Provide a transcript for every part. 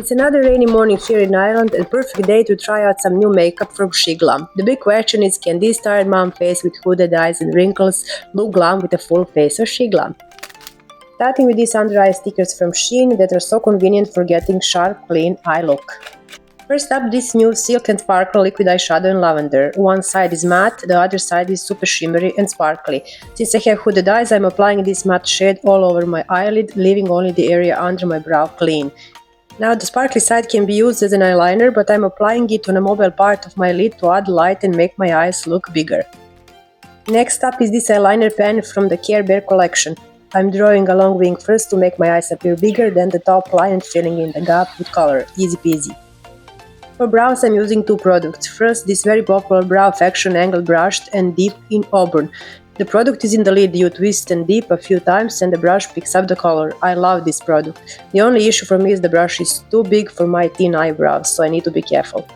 It's another rainy morning here in Ireland and perfect day to try out some new makeup from SHEGLAM. The big question is, can this tired mom face with hooded eyes and wrinkles look glam with a full face of SHEGLAM? Starting with these under eye stickers from SHEIN that are so convenient for getting sharp, clean eye look. First up, this new Silk and Sparkle liquid eyeshadow in Lavender. One side is matte, the other side is super shimmery and sparkly. Since I have hooded eyes, I'm applying this matte shade all over my eyelid, leaving only the area under my brow clean. Now the sparkly side can be used as an eyeliner, but I'm applying it on a mobile part of my lid to add light and make my eyes look bigger. Next up is this eyeliner pen from the Care Bear collection. I'm drawing a long wing first to make my eyes appear bigger, then the top line and filling in the gap with color. Easy peasy. For brows I'm using two products. First, this very popular Brow-fection angled brush and dip in Auburn. The product is in the lid, you twist and dip a few times and the brush picks up the color. I love this product. The only issue for me is the brush is too big for my thin eyebrows, so I need to be careful.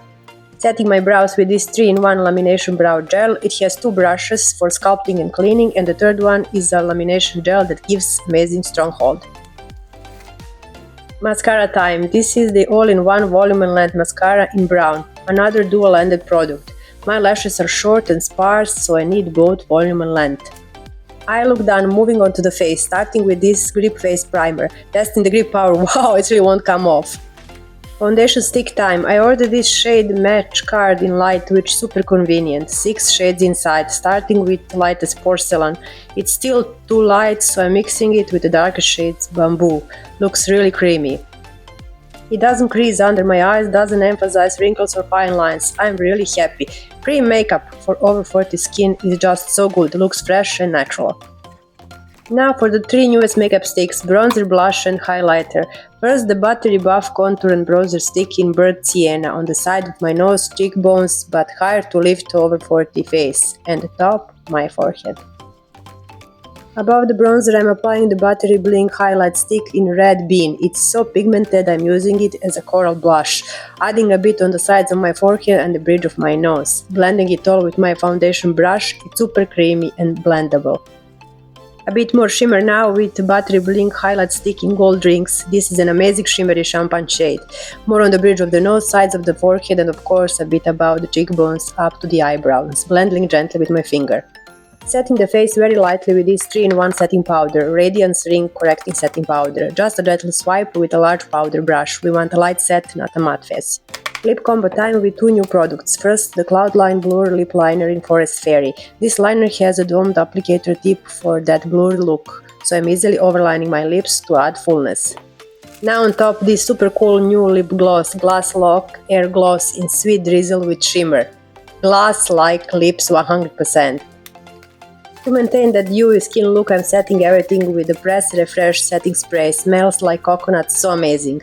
Setting my brows with this 3-in-1 lamination brow gel. It has two brushes for sculpting and cleaning, and the third one is a lamination gel that gives amazing strong hold. Mascara time. This is the all-in-one volume and length mascara in brown, another dual-ended product. My lashes are short and sparse, so I need both volume and length. Eye look done, moving on to the face, starting with this Grip Face Primer. Testing the grip power, wow, it really won't come off. Foundation stick time. I ordered this shade Match Card in Light, which is super convenient. 6 shades inside, starting with lightest Porcelain. It's still too light, so I'm mixing it with the darkest shades Bamboo. Looks really creamy. It doesn't crease under my eyes, doesn't emphasize wrinkles or fine lines. I'm really happy. Cream makeup for over 40 skin is just so good, looks fresh and natural. Now for the 3 newest makeup sticks, bronzer, blush and highlighter. First, the Buttery Buff Contour and Bronzer Stick in Burnt Sienna on the side of my nose, cheekbones, but higher to lift over 40 face, and the top, my forehead. Above the bronzer I'm applying the Buttery Bling Highlight Stick in Red Bean. It's so pigmented I'm using it as a coral blush, adding a bit on the sides of my forehead and the bridge of my nose. Blending it all with my foundation brush, it's super creamy and blendable. A bit more shimmer now with the Buttery Bling Highlight Stick in Gold Rings. This is an amazing shimmery champagne shade. More on the bridge of the nose, sides of the forehead and of course a bit above the cheekbones up to the eyebrows, blending gently with my finger. Setting the face very lightly with this 3-in-1 setting powder, Radiance Ring Correcting Setting Powder. Just a gentle swipe with a large powder brush. We want a light set, not a matte face. Lip combo time with 2 new products. First, the Cloudline Blur Lip Liner in Forest Fairy. This liner has a domed applicator tip for that blurred look, so I'm easily overlining my lips to add fullness. Now on top, this super cool new lip gloss, Glass Lock Air Gloss in Sweet Drizzle with Shimmer. Glass-like lips 100%. To maintain that dewy skin look, I'm setting everything with the Press Refresh setting spray. Smells like coconut, so amazing.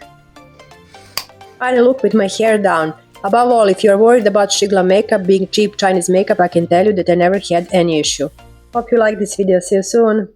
Final look with my hair down. Above all, if you're worried about SHEGLAM makeup being cheap Chinese makeup, I can tell you that I never had any issue. Hope you like this video, see you soon!